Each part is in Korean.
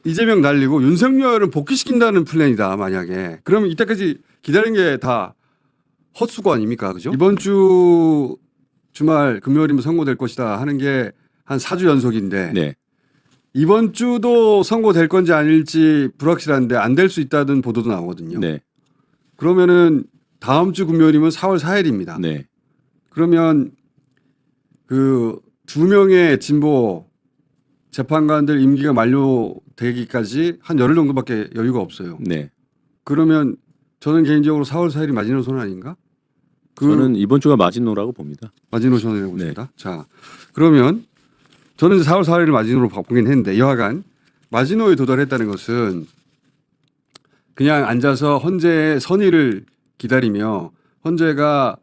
이재명 날리고 윤석열은 복귀시킨다는 플랜이다 만약에. 그러면 이때까지 기다린 게 다 헛수고 아닙니까? 그죠? 이번 주 주말 금요일이면 선고될 것이다 하는 게 한 4주 연속인데 네. 이번 주도 선고될 건지 아닐지 불확실한데 안 될 수 있다는 보도도 나오거든요. 네. 그러면은 다음 주 금요일이면 4월 4일입니다. 네. 그러면 그 2명의 진보 재판관들 임기가 만료되기까지 한 열흘 정도밖에 여유가 없어요. 네. 그러면 저는 개인적으로 4월 4일이 마지노선 아닌가? 저는 이번 주가 마지노라고 봅니다. 마지노선이라고 봅니다. 자, 그러면 저는 이제 4월 4일을 마지노로 보긴 했는데 여하간 마지노에 도달했다는 것은 그냥 앉아서 헌재의 선의를 기다리며 헌재가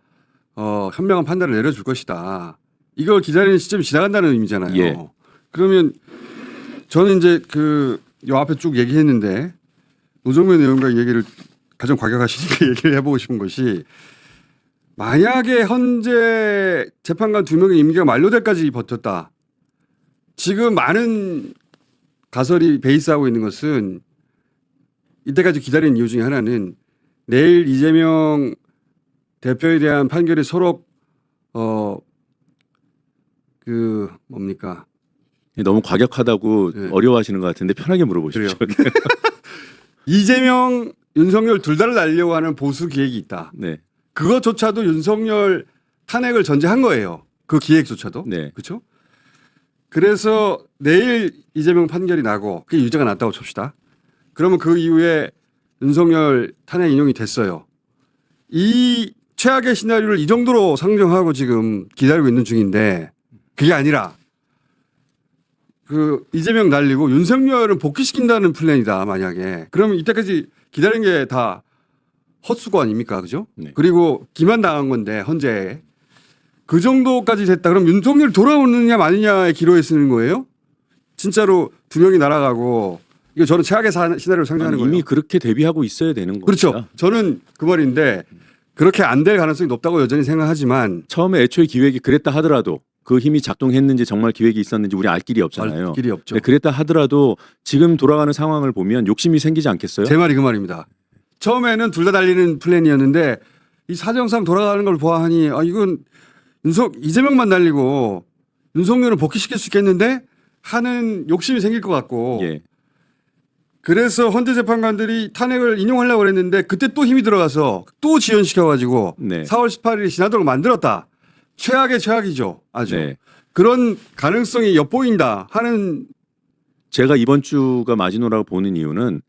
현명한 판단을 내려줄 것이다. 이걸 기다리는 시점이 지나간다는 의미잖아요. 예. 그러면 저는 이제 요 앞에 쭉 얘기했는데 노정면 의원과 얘기를 가장 과격하시니까 얘기를 해보고 싶은 것이 만약에 헌재 재판관 2명의 임기가 만료될까지 버텼다. 지금 많은 가설이 베이스하고 있는 것은 이때까지 기다린 이유 중에 하나는 내일 이재명 대표에 대한 판결이 서로 뭡니까? 너무 과격하다고 네. 어려워하시는 것 같은데 편하게 물어보십시오. 이재명, 윤석열 둘 다를 날려고 하는 보수 기획이 있다. 네. 그것조차도 윤석열 탄핵을 전제한 거예요. 그 기획조차도. 네. 그렇죠? 그래서 내일 이재명 판결이 나고 그게 유죄가 났다고 칩시다. 그러면 그 이후에 윤석열 탄핵 인용이 됐어요. 이 최악의 시나리오를 이 정도로 상정하고 지금 기다리고 있는 중인데 그게 아니라 이재명 날리고 윤석열은 복귀시킨다는 플랜이다 만약에. 그러면 이때까지 기다린 게 다 헛수고 아닙니까? 그죠? 네. 그리고 기만 당한 건데 헌재에. 그 정도까지 됐다. 그럼 윤석열 돌아오느냐 마느냐의 기로에 쓰는 거예요? 진짜로 2명이 날아가고 이거 저는 최악의 시나리오를 상정하는 거예요. 이미 그렇게 대비하고 있어야 되는 겁니다. 그렇죠. 저는 그 말인데 그렇게 안 될 가능성이 높다고 여전히 생각하지만 처음에 애초에 기획이 그랬다 하더라도 그 힘이 작동했는지 정말 기획이 있었는지 우리 알 길이 없잖아요. 알 길이 없죠. 네, 그랬다 하더라도 지금 돌아가는 상황을 보면 욕심이 생기지 않겠어요? 제 말이 그 말입니다. 처음에는 둘 다 달리는 플랜이었는데 이 사정상 돌아가는 걸 보아하니 이건 이재명만 날리고 윤석열을 복귀시킬 수 있겠는데 하는 욕심이 생길 것 같고 예. 그래서 헌재 재판관들이 탄핵을 인용하려고 그랬는데 그때 또 힘이 들어가서 또 지연시켜가지고 네. 4월 18일이 지나도록 만들었다. 최악의 최악이죠. 아주. 네. 그런 가능성이 엿보인다 하는 제가 이번 주가 마지노라고 보는 이유는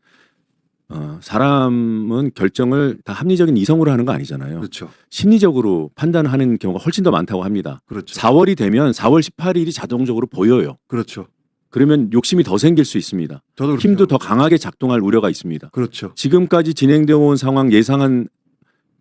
사람은 결정을 다 합리적인 이성으로 하는 거 아니잖아요. 그렇죠. 심리적으로 판단하는 경우가 훨씬 더 많다고 합니다. 그렇죠. 4월이 되면 4월 18일이 자동적으로 보여요. 그렇죠. 그러면 욕심이 더 생길 수 있습니다. 저도 그렇게 힘도 더 생각합니다. 강하게 작동할 우려가 있습니다. 그렇죠. 지금까지 진행되어 온 상황 예상한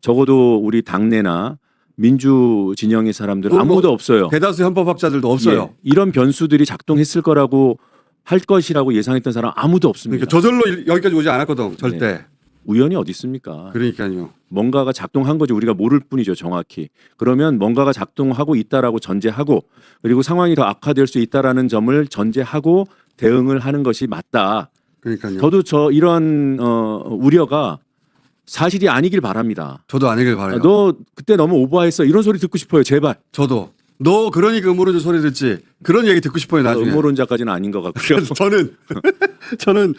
적어도 우리 당내나 민주 진영의 사람들은 아무도 없어요. 대다수 헌법학자들도 없어요. 예, 이런 변수들이 작동했을 거라고 할 것이라고 예상했던 사람 아무도 없습니다. 그러니까 저절로 여기까지 오지 않았거든. 절대. 우연이 어디 있습니까? 그러니까요. 뭔가가 작동한 거지 우리가 모를 뿐이죠, 정확히. 그러면 뭔가가 작동하고 있다라고 전제하고 그리고 상황이 더 악화될 수 있다라는 점을 전제하고 대응을 하는 것이 맞다. 그러니까요. 저도 이런 우려가 사실이 아니길 바랍니다. 저도 아니길 바라요. 너 그때 너무 오버했어. 이런 소리 듣고 싶어요, 제발. 저도. 너 그러니까 음모론자 소리 듣지. 그런 얘기 듣고 싶어요 나중에. 음모론자까지는 아닌 것 같고요. 그래서 저는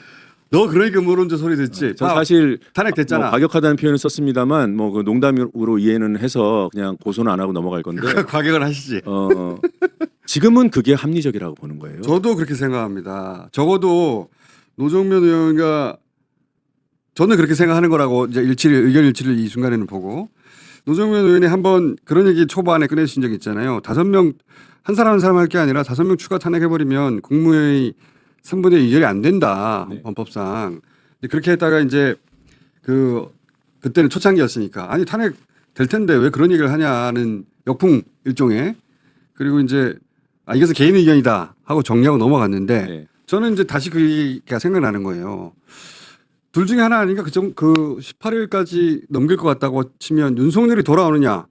너 그러니까 음모론자 소리 듣지. 저 사실 탄핵됐잖아. 뭐 과격하다는 표현을 썼습니다만 뭐 그 농담으로 이해는 해서 그냥 고소는 안 하고 넘어갈 건데 과격을 하시지. 지금은 그게 합리적이라고 보는 거예요. 저도 그렇게 생각합니다. 적어도 노정면 의원과 저는 그렇게 생각하는 거라고 이제 의견 일치를 이 순간에는 보고 노정면 의원이 한번 그런 얘기 초반에 꺼내신 적이 있잖아요. 5명 한 사람 한 사람 할 게 아니라 5명 추가 탄핵해버리면 국무회의 3분의 2 의결이 안 된다. 네. 헌법상. 그렇게 했다가 이제 그때는 초창기였으니까 아니 탄핵 될 텐데 왜 그런 얘기를 하냐는 역풍 일종의 그리고 이제 이것은 개인 의견이다 하고 정리하고 넘어갔는데 네. 저는 이제 다시 그 얘기가 생각나는 거예요. 둘 중에 하나 아닌가? 그 18일까지 넘길 것 같다고 치면 윤석열이 돌아오느냐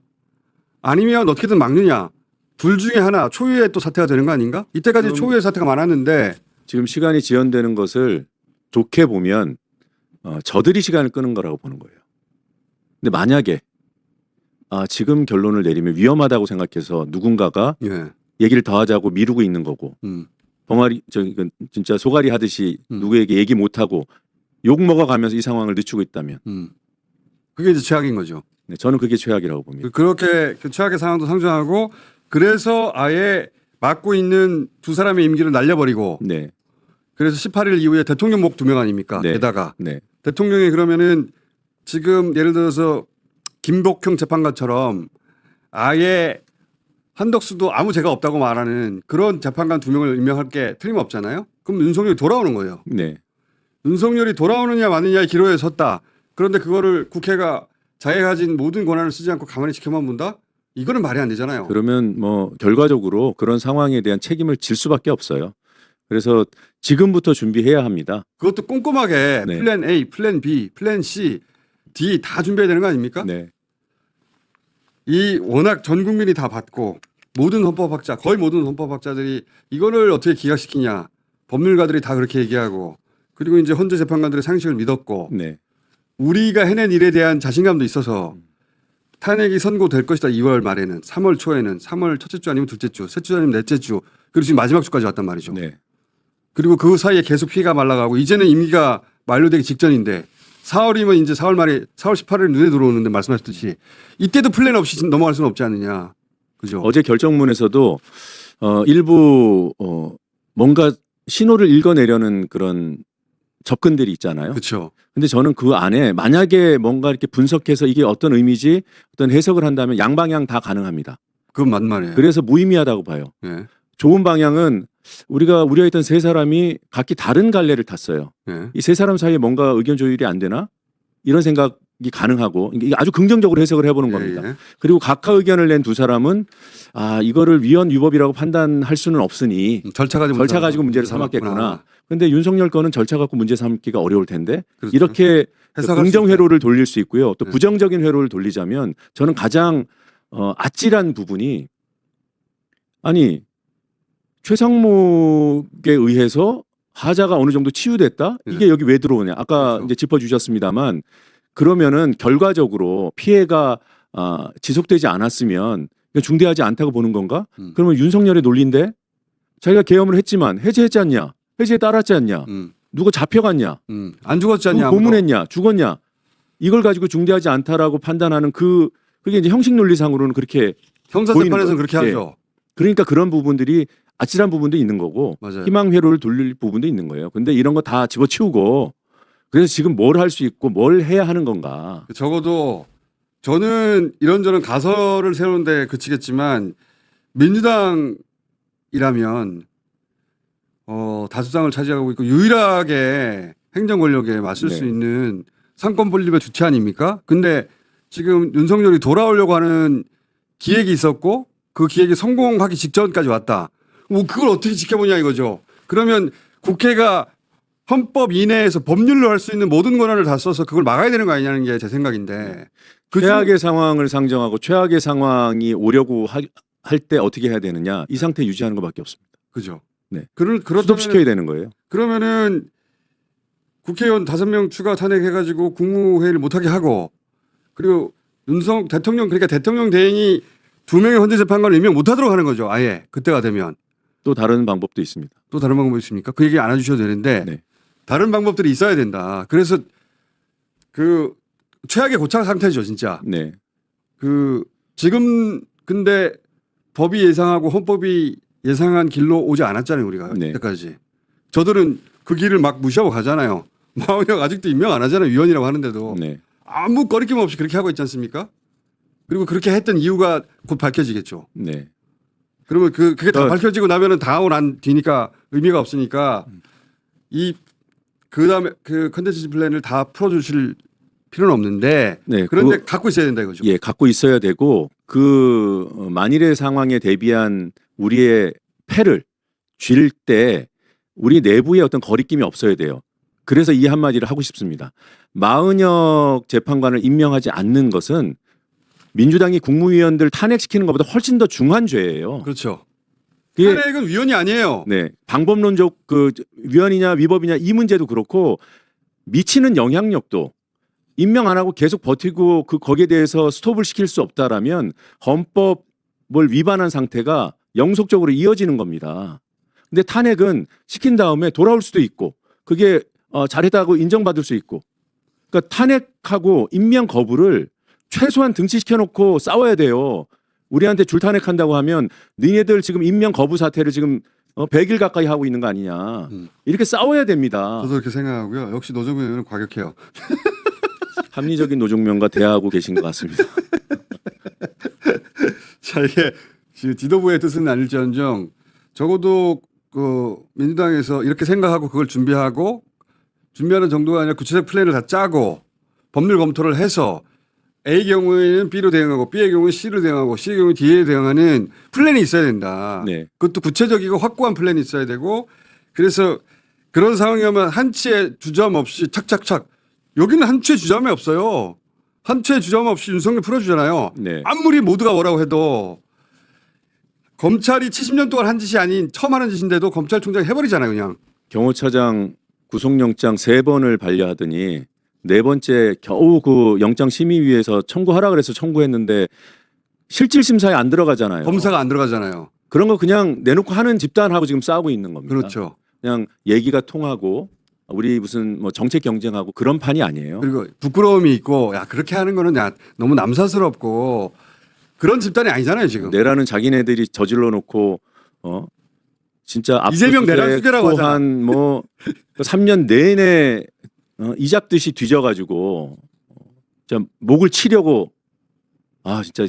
아니면 어떻게든 막느냐 둘 중에 하나 초유의 또 사태가 되는 거 아닌가? 이때까지 초유의 사태가 많았는데 지금 시간이 지연되는 것을 좋게 보면 저들이 시간을 끄는 거라고 보는 거예요. 근데 만약에 지금 결론을 내리면 위험하다고 생각해서 누군가가 예. 얘기를 더 하자고 미루고 있는 거고 벙아리 진짜 소가리 하듯이 누구에게 얘기 못 하고 욕 먹어가면서 이 상황을 늦추고 있다면 그게 이제 최악인 거죠. 네, 저는 그게 최악이라고 봅니다. 그렇게 그 최악의 상황도 상정하고 그래서 아예 맡고 있는 두 사람의 임기를 날려버리고 네, 그래서 18일 이후에 대통령 목 2명 아닙니까? 네. 게다가 네, 대통령이 그러면은 지금 예를 들어서 김복형 재판관처럼 아예 한덕수도 아무 죄가 없다고 말하는 그런 재판관 2명을 임명할 게 틀림없잖아요. 그럼 윤석열이 돌아오는 거예요. 네. 윤석열이 돌아오느냐 마느냐의 기로에 섰다. 그런데 그거를 국회가 자기가 가진 모든 권한을 쓰지 않고 가만히 지켜만 본다? 이거는 말이 안 되잖아요. 그러면 뭐 결과적으로 그런 상황에 대한 책임을 질 수밖에 없어요. 그래서 지금부터 준비해야 합니다. 그것도 꼼꼼하게 네. 플랜 A, 플랜 B, 플랜 C, D 다 준비해야 되는 거 아닙니까? 네, 이 워낙 전 국민이 다 받고 모든 헌법학자, 거의 모든 헌법학자들이 이거를 어떻게 기각시키냐. 법률가들이 다 그렇게 얘기하고 그리고 이제 헌재 재판관들의 상식을 믿었고 네, 우리가 해낸 일에 대한 자신감도 있어서 탄핵이 선고될 것이다. 2월 말에는 3월 초에는 3월 첫째 주 아니면 둘째 주, 셋째 주 아니면 넷째 주 그리고 지금 마지막 주까지 왔단 말이죠. 네. 그리고 그 사이에 계속 피해가 말라가고 이제는 임기가 만료되기 직전인데 4월이면 이제 4월 말에 4월 18일 눈에 들어오는데 말씀하셨듯이 이때도 플랜 없이 넘어갈 수는 없지 않느냐. 그죠? 어제 결정문에서도 일부 뭔가 신호를 읽어내려는 그런 접근들이 있잖아요. 그렇죠. 근데 저는 그 안에 만약에 뭔가 이렇게 분석해서 이게 어떤 의미지 어떤 해석을 한다면 양방향 다 가능합니다. 그건 맞는 말이에요. 그래서 무의미하다고 봐요. 예. 좋은 방향은 우리가 우려했던 세 사람이 각기 다른 갈래를 탔어요. 예. 이 세 사람 사이에 뭔가 의견 조율이 안 되나? 이런 생각이 가능하고 이게 아주 긍정적으로 해석을 해보는 겁니다. 예. 그리고 각하 의견을 낸 두 사람은 이거를 위헌 위법이라고 판단할 수는 없으니 절차 가지고 문제를 삼았겠구나. 그런데 윤석열 거는 절차 갖고 문제 삼기가 어려울 텐데 그렇죠. 이렇게 해석할 긍정 수 회로를 돌릴 수 있고요. 또 네. 부정적인 회로를 돌리자면 저는 가장 아찔한 부분이 아니 최상목에 의해서 하자가 어느 정도 치유됐다? 이게 네. 여기 왜 들어오냐? 아까 그렇죠. 이제 짚어주셨습니다만 그러면은 결과적으로 피해가 지속되지 않았으면 이거 중대하지 않다고 보는 건가? 그러면 윤석열의 논리인데 자기가 계엄을 했지만 해제했지 않냐? 해제에 따랐지 않냐? 누가 잡혀갔냐? 안 죽었지 않냐? 누가 고문했냐? 죽었냐? 이걸 가지고 중대하지 않다라고 판단하는 그게 이제 형식 논리상으로는 그렇게 형사재판에서는 그렇게 예. 하죠. 그러니까 그런 부분들이 아찔한 부분도 있는 거고 맞아요. 희망 회로를 돌릴 부분도 있는 거예요. 근데 이런 거 다 집어치우고 그래서 지금 뭘 할 수 있고 뭘 해야 하는 건가? 적어도 저는 이런저런 가설을 세우는데 그치겠지만 민주당이라면 다수당을 차지하고 있고 유일하게 행정 권력에 맞설 네. 수 있는 상권 분립의 주체 아닙니까? 근데 지금 윤석열이 돌아오려고 하는 기획이 있었고 그 기획이 성공하기 직전까지 왔다. 뭐 그걸 어떻게 지켜보냐 이거죠. 그러면 국회가 헌법 이내에서 법률로 할 수 있는 모든 권한을 다 써서 그걸 막아야 되는 거 아니냐는 게 제 생각인데. 최악의 상황을 상정하고 최악의 상황이 오려고 할 때 어떻게 해야 되느냐 이 상태 유지하는 것밖에 없습니다. 그죠. 네. 그렇다면 스톱시켜야 되는 거예요. 그러면은 국회의원 5명 추가 탄핵해가지고 국무회의를 못하게 하고 그리고 대통령 그러니까 대통령 대행이 2명의 헌재재판관을 임명 못하도록 하는 거죠. 아예 그때가 되면. 또 다른 방법도 있습니다. 또 다른 방법이 있습니까? 그 얘기 안 해주셔도 되는데 네. 다른 방법들이 있어야 된다. 그래서 그 최악의 고착 상태죠, 진짜. 네. 지금 근데 법이 예상하고 헌법이 예상한 길로 오지 않았잖아요, 우리가 네. 여태까지. 저들은 그 길을 막 무시하고 가잖아요. 마흔형 아직도 임명 안 하잖아요, 위원이라고 하는데도. 네. 아무 거리낌 없이 그렇게 하고 있지 않습니까? 그리고 그렇게 했던 이유가 곧 밝혀지겠죠. 네. 그러면 그게 다 밝혀지고 나면은 다오 난 뒤니까 의미가 없으니까 그다음에 그 컨텐츠 플랜을 다 풀어주실 필요는 없는데 네, 그런데 갖고 있어야 된다 이거죠. 예, 갖고 있어야 되고 만일의 상황에 대비한 우리의 패를 쥘 때 우리 내부에 어떤 거리낌이 없어야 돼요. 그래서 이 한마디를 하고 싶습니다. 마은혁 재판관을 임명하지 않는 것은 민주당이 국무위원들 탄핵시키는 것보다 훨씬 더 중한 죄예요. 그렇죠. 그게 탄핵은 위헌이 아니에요. 네, 방법론적 그 위헌이냐 위법이냐 이 문제도 그렇고 미치는 영향력도 임명 안 하고 계속 버티고 그 거기에 대해서 스톱을 시킬 수 없다라면 헌법을 위반한 상태가 영속적으로 이어지는 겁니다. 근데 탄핵은 시킨 다음에 돌아올 수도 있고 그게 잘했다고 인정받을 수 있고 그러니까 탄핵하고 임명 거부를 최소한 등치시켜 놓고 싸워야 돼요. 우리한테 줄탄핵한다고 하면 니네들 지금 임명 거부 사태를 지금 100일 가까이 하고 있는 거 아니냐. 이렇게 싸워야 됩니다. 저도 그렇게 생각하고요. 역시 노정면 의원은 과격해요. 합리적인 노종면과 대화하고 계신 것 같습니다. 자, 이게 지도부의 뜻은 아닐지언정 적어도 그 민주당에서 이렇게 생각하고 그걸 준비하는 정도가 아니라 구체적 플랜을 다 짜고 법률 검토를 해서 A의 경우에는 B로 대응하고 B의 경우는 C로 대응하고 C의 경우는 D에 대응하는 플랜이 있어야 된다. 네. 그것도 구체적이고 확고한 플랜이 있어야 되고 그래서 그런 상황이면 한치의 주저함 없이 착착착 여기는 한치의 주저함이 없어요. 한치의 주저함 없이 윤석열 풀어주잖아요. 네. 아무리 모두가 뭐라고 해도 검찰이 70년 동안 한 짓이 아닌 처음 하는 짓인데도 검찰총장이 해버리잖아요. 그냥. 경호처장 구속영장 3번을 반려하더니 4번째 겨우 그 영장심의위에서 청구하라 그래서 청구했는데 실질심사에 안 들어가잖아요. 검사가 안 들어가잖아요. 그런 거 그냥 내놓고 하는 집단하고 지금 싸우고 있는 겁니다. 그렇죠. 그냥 얘기가 통하고 우리 무슨 뭐 정책 경쟁하고 그런 판이 아니에요. 그리고 부끄러움이 있고 야 그렇게 하는 거는 야 너무 남사스럽고 그런 집단이 아니잖아요 지금. 내라는 자기네들이 저질러 놓고 진짜 이재명 내란 수계라고 하잖아. 한 3년 내내 이 잡듯이 뒤져가지고 진짜 목을 치려고 진짜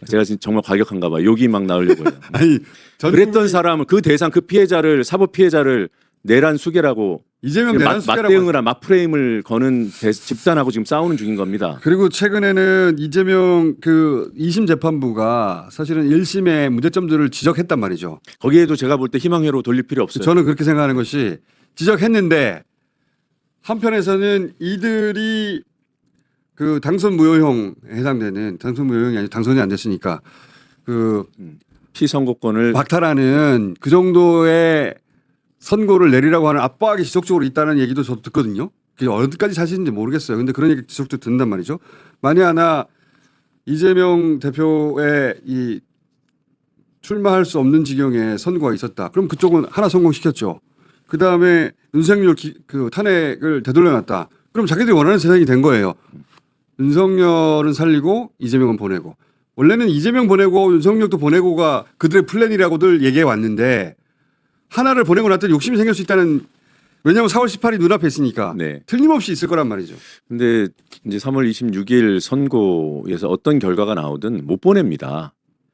제가 지금 정말 과격한가 봐. 욕이 막 나오려고 해요. 아니 그랬던 사람을 그 대상 그 피해자를 사법 피해자를 내란 수계라고 이재명 내란 수계라고 맞대응을 한 맞프레임을 거는 집단하고 지금 싸우는 중인 겁니다. 그리고 최근에는 이재명 그 2심 재판부가 사실은 1심의 문제점들을 지적했단 말이죠. 거기에도 제가 볼 때 희망회로 돌릴 필요 없어요. 저는 그렇게 생각하는 것이 지적했는데 한편에서는 이들이 그 당선 무효형 해당되는 당선 무효형이 아니고 당선이 안 됐으니까 그 피선거권을 박탈하는 그 정도의 선고를 내리라고 하는 압박이 지속적으로 있다는 얘기도 저도 듣거든요. 그게 어디까지 사실인지 모르겠어요. 근데 그런 얘기 지속적으로 듣는단 말이죠. 만약 하나 이재명 대표의 이 출마할 수 없는 지경에 선고가 있었다. 그럼 그쪽은 하나 성공시켰죠. 그 다음에 윤석열 그 탄핵을 되돌려놨다. 그럼 자기들이 원하는 세상이 된 거예요. 윤석열은 살리고 이재명은 보내고. 원래는 이재명 보내고 윤석열도 보내고가 그들의 플랜이라고들 얘기해 왔는데 하나를 보내고 났더니 욕심이 생길 수 있다는 왜냐하면 4월 18일 눈앞에 있으니까 네. 틀림없이 있을 거란 말이죠. 근데 이제 3월 26일 선고에서 어떤 결과가 나오든 못 보냅니다.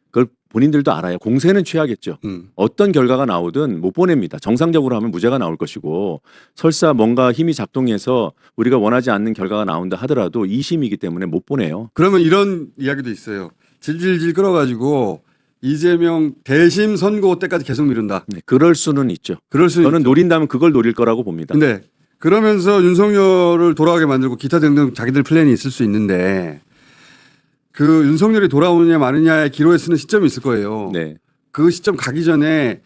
그걸 본인들도 알아요. 공세는 취하겠죠. 어떤 결과가 나오든 못 보냅니다. 정상적으로 하면 무죄가 나올 것이고 설사 뭔가 힘이 작동해서 우리가 원하지 않는 결과가 나온다 하더라도 2심이기 때문에 못 보내요. 그러면 이런 이야기도 있어요. 질질질 끌어가지고 이재명 대심 선고 때까지 계속 미룬다. 네, 그럴 수는 있죠. 그럴 수는 저는 노린다면 그걸 노릴 거라고 봅니다. 근데 그러면서 윤석열을 돌아가게 만들고 기타 등등 자기들 플랜이 있을 수 있는데 그 윤석열이 돌아오느냐 마느냐의 기로에 쓰는 시점이 있을 거예요. 네. 그 시점 가기 전에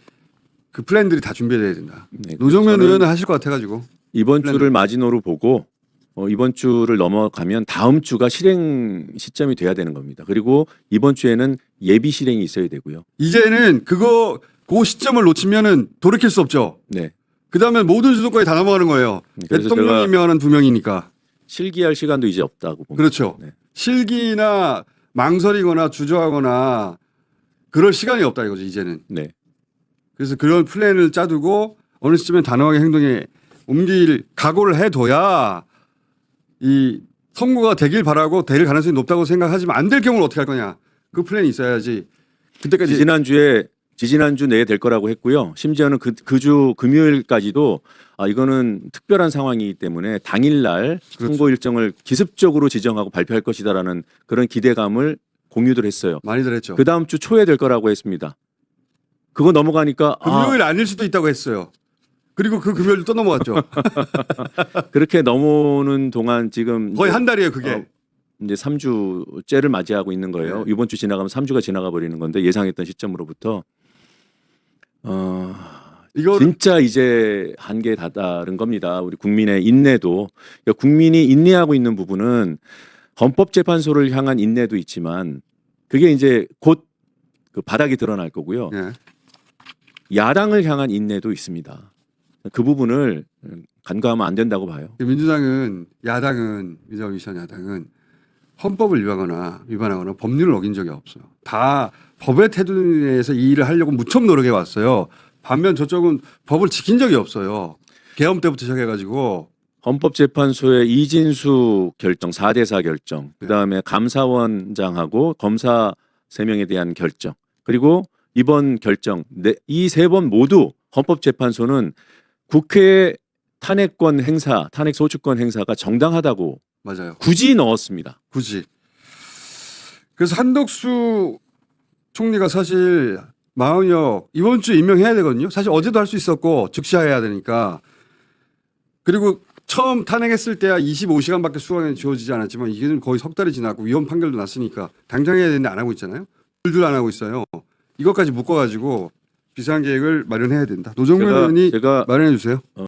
그 플랜들이 다 준비돼야 된다. 네, 노정면 저는 의원은 하실 것 같아가지고 이번 플랜을. 주를 마지노로 보고 이번 주를 넘어가면 다음 주가 실행 시점이 돼야 되는 겁니다. 그리고 이번 주에는 예비 실행이 있어야 되고요. 이제는 그 시점을 놓치면은 돌이킬 수 없죠. 네. 그 다음에 모든 수도권이 다 넘어가는 거예요. 그래서 대통령이 임명하는 2명이니까. 실기할 시간도 이제 없다고 봅니다. 그렇죠. 네. 실기나 망설이거나 주저하거나 그럴 시간이 없다 이거죠 이제는. 네. 그래서 그런 플랜을 짜두고 어느 시점에 단호하게 행동에 옮길 각오를 해둬야 이 선거가 되길 바라고 될 가능성이 높다고 생각하지만 안 될 경우는 어떻게 할 거냐. 그 플랜이 있어야지. 그때까지 지지난주 내에 될 거라고 했고요. 심지어는 그 주 금요일까지도 이거는 특별한 상황이기 때문에 당일날 그렇죠. 선거 일정을 기습적으로 지정하고 발표할 것이다라는 그런 기대감을 공유들 했어요. 많이들 했죠. 그 다음 주 초에 될 거라고 했습니다. 그거 넘어가니까 금요일 아닐 수도 있다고 했어요. 그리고 그 금요일 또 넘어갔죠. 그렇게 넘어오는 동안 지금 거의 한 달이에요 그게. 이제 3주째를 맞이하고 있는 거예요. 네. 이번 주 지나가면 3주가 지나가 버리는 건데 예상했던 시점으로부터 이거 진짜 이제 한계에 다다른 겁니다. 우리 국민의 인내도. 그러니까 국민이 인내하고 있는 부분은 헌법재판소를 향한 인내도 있지만 그게 이제 곧 그 바닥이 드러날 거고요. 예. 야당을 향한 인내도 있습니다. 그 부분을 간과하면 안 된다고 봐요. 민주당은 야당은 민주당 야당은 헌법을 위반하거나 법률을 어긴 적이 없어요. 다 법의 테두리에서 이 일을 하려고 무척 노력해 왔어요. 반면 저쪽은 법을 지킨 적이 없어요. 계엄 때부터 시작해가지고 헌법재판소의 이진수 결정, 4대4 결정, 그다음에 감사원장하고 검사 3명에 대한 결정, 그리고 이번 결정, 이 세 번 모두 헌법재판소는 국회의 탄핵권 행사, 탄핵 소추권 행사가 정당하다고 맞아요. 굳이 넣었습니다. 굳이. 그래서 한덕수 총리가 사실 마흔역 이번 주 임명해야 되거든요. 사실 어제도 할 수 있었고 즉시해야 되니까. 그리고 처음 탄핵했을 때야 25시간밖에 수감이 주어지지 않았지만 이게 거의 석 달이 지났고 위헌 판결도 났으니까 당장 해야 되는데 안 하고 있잖아요. 둘 안 하고 있어요. 이것까지 묶어가지고 비상계획을 마련해야 된다. 노정면 의원이 제가 마련해 주세요.